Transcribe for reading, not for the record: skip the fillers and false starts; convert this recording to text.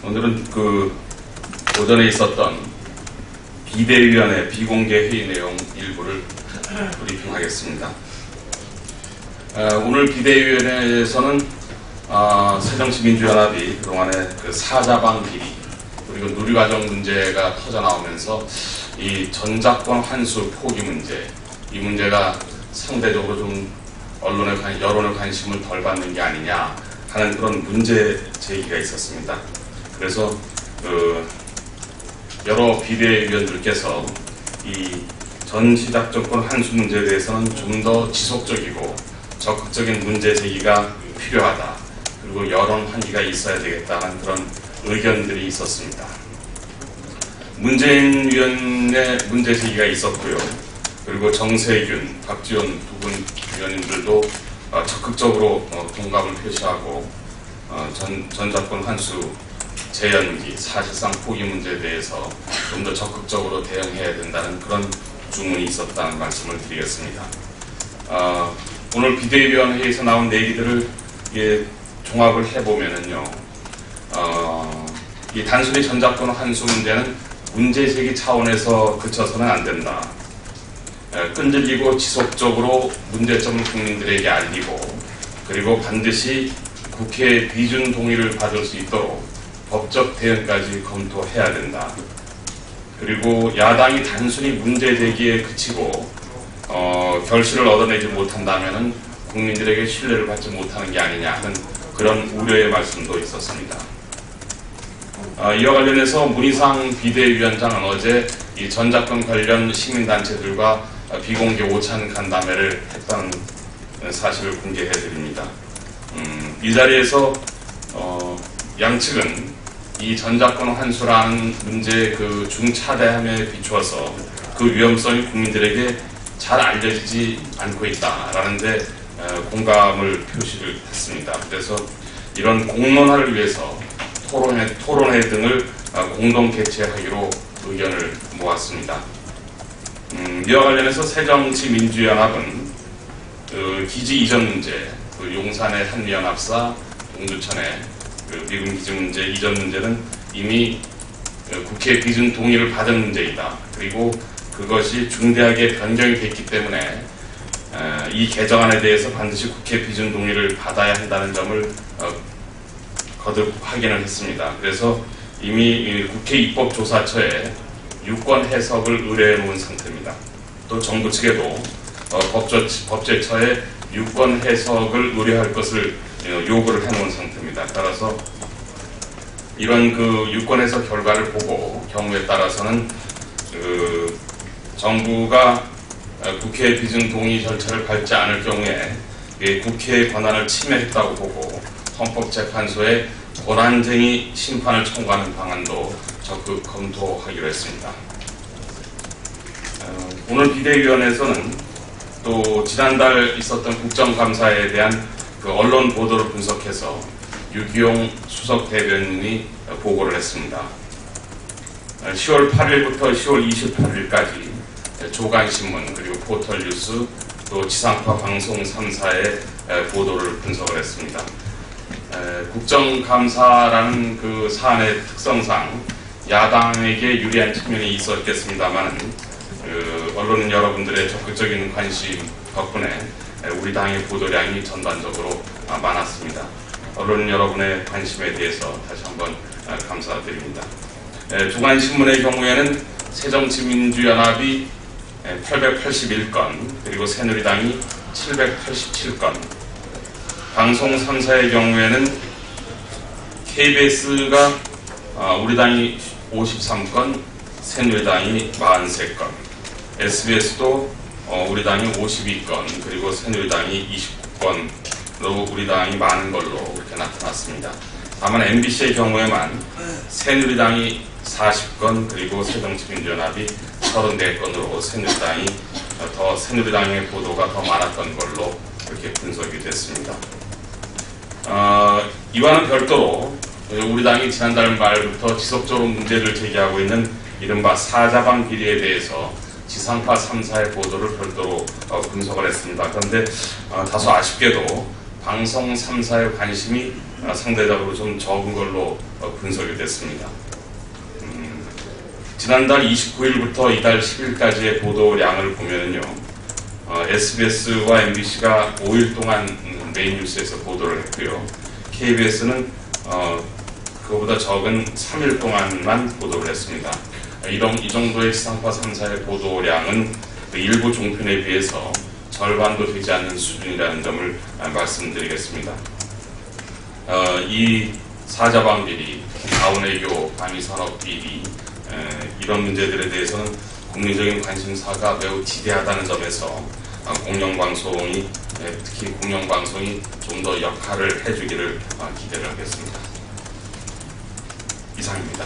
오늘은 오전에 있었던 비대위원회 비공개 회의 내용 일부를 브리핑하겠습니다. 오늘 비대위원회에서는 새정치민주연합이 그동안의 사자방 비리 그리고 누리과정 문제가 터져나오면서 이 전작권 환수 포기 문제, 이 문제가 상대적으로 좀 여론의 관심을 덜 받는 게 아니냐 하는 그런 문제 제기가 있었습니다. 그래서 여러 비대위원들께서 이 전시작전권 환수 문제에 대해서는 좀 더 지속적이고 적극적인 문제 제기가 필요하다. 그리고 여론 환기가 있어야 되겠다는 그런 의견들이 있었습니다. 문재인 위원의 문제 제기가 있었고요. 그리고 정세균, 박지원 두 분 위원님들도 적극적으로 공감을 표시하고 전작권 환수 재연기, 사실상 포기 문제에 대해서 좀 더 적극적으로 대응해야 된다는 그런 주문이 있었다는 말씀을 드리겠습니다. 오늘 비대위원회에서 나온 얘기들을 종합을 해보면은요, 이 단순히 전작권 환수 문제는 문제 제기 차원에서 그쳐서는 안 된다. 끈질기고 지속적으로 문제점을 국민들에게 알리고, 그리고 반드시 국회 비준 동의를 받을 수 있도록 법적 대응까지 검토해야 된다. 그리고 야당이 단순히 문제 제기에 그치고 결실을 얻어내지 못한다면은 국민들에게 신뢰를 받지 못하는 게 아니냐 하는 그런 우려의 말씀도 있었습니다. 이와 관련해서 문희상 비대위원장은 어제 이 전작권 관련 시민단체들과 비공개 오찬 간담회를 했다는 사실을 공개해 드립니다. 이 자리에서 양측은 이 전작권 환수라는 문제의 중차대함에 비추어서 그 위험성이 국민들에게 잘 알려지지 않고 있다라는 데 공감을 표시를 했습니다. 그래서 이런 공론화를 위해서 토론회 등을 공동 개최하기로 의견을 모았습니다. 이와 관련해서 새정치민주연합은 기지 이전 문제, 용산의 한미연합사, 동두천의 미군 기지 문제 이전 문제는 이미 국회 비준 동의를 받은 문제이다. 그리고 그것이 중대하게 변경이 됐기 때문에 이 개정안에 대해서 반드시 국회 비준 동의를 받아야 한다는 점을 거듭 확인을 했습니다. 그래서 이미 국회 입법조사처에 유권 해석을 의뢰해 놓은 상태입니다. 또 정부 측에도 법제처에 유권 해석을 의뢰할 것을 요구를 해 놓은 상태입니다. 따라서 이런 유권 해석 결과를 보고 경우에 따라서는 정부가 국회 비준 동의 절차를 밟지 않을 경우에 국회의 권한을 침해했다고 보고 헌법재판소에 권한쟁의 심판을 청구하는 방안도 적극 검토하기로 했습니다. 오늘 비대위원회에서는 또 지난달 있었던 국정감사에 대한 언론 보도를 분석해서 유기용 수석 대변인이 보고를 했습니다. 10월 8일부터 10월 28일까지 조간신문 그리고 포털뉴스 또 지상파 방송 3사의 보도를 분석을 했습니다. 국정감사라는 사안의 특성상 야당에게 유리한 측면이 있었겠습니다만 언론 여러분들의 적극적인 관심 덕분에 우리 당의 보도량이 전반적으로 많았습니다. 언론 여러분의 관심에 대해서 다시 한번 감사드립니다. 조간신문의 경우에는 새정치민주연합이 881건 그리고 새누리당이 787건, 방송 3사의 경우에는 KBS가 우리 당이 53건, 새누리당이 43건, SBS도 우리 당이 52건, 그리고 새누리당이 29건으로 우리 당이 많은 걸로 이렇게 나타났습니다. 다만 MBC의 경우에만 새누리당이 40건, 그리고 새정치민주연합이 34건으로 새누리당의 보도가 더 많았던 걸로 이렇게 분석이 됐습니다. 이와는 별도로 우리 당이 지난달 말부터 지속적으로 문제를 제기하고 있는 이른바 사자방 비리에 대해서 지상파 3사의 보도를 별도로 분석을 했습니다. 그런데 다소 아쉽게도 방송 3사의 관심이 상대적으로 좀 적은 걸로 분석이 됐습니다. 지난달 29일부터 이달 10일까지의 보도량을 보면요, SBS와 MBC가 5일 동안 메인 뉴스에서 보도를 했고요. KBS는 그거보다 적은 3일 동안만 보도를 했습니다. 이 정도의 지상파 3사의 보도량은 일부 종편에 비해서 절반도 되지 않는 수준이라는 점을 말씀드리겠습니다. 이 사자방 비리, 자원외교, 방위산업 비리, 이런 문제들에 대해서는 국민적인 관심사가 매우 지대하다는 점에서 공영방송이, 특히 공영방송이 좀 더 역할을 해주기를 기대를 하겠습니다. 이상입니다.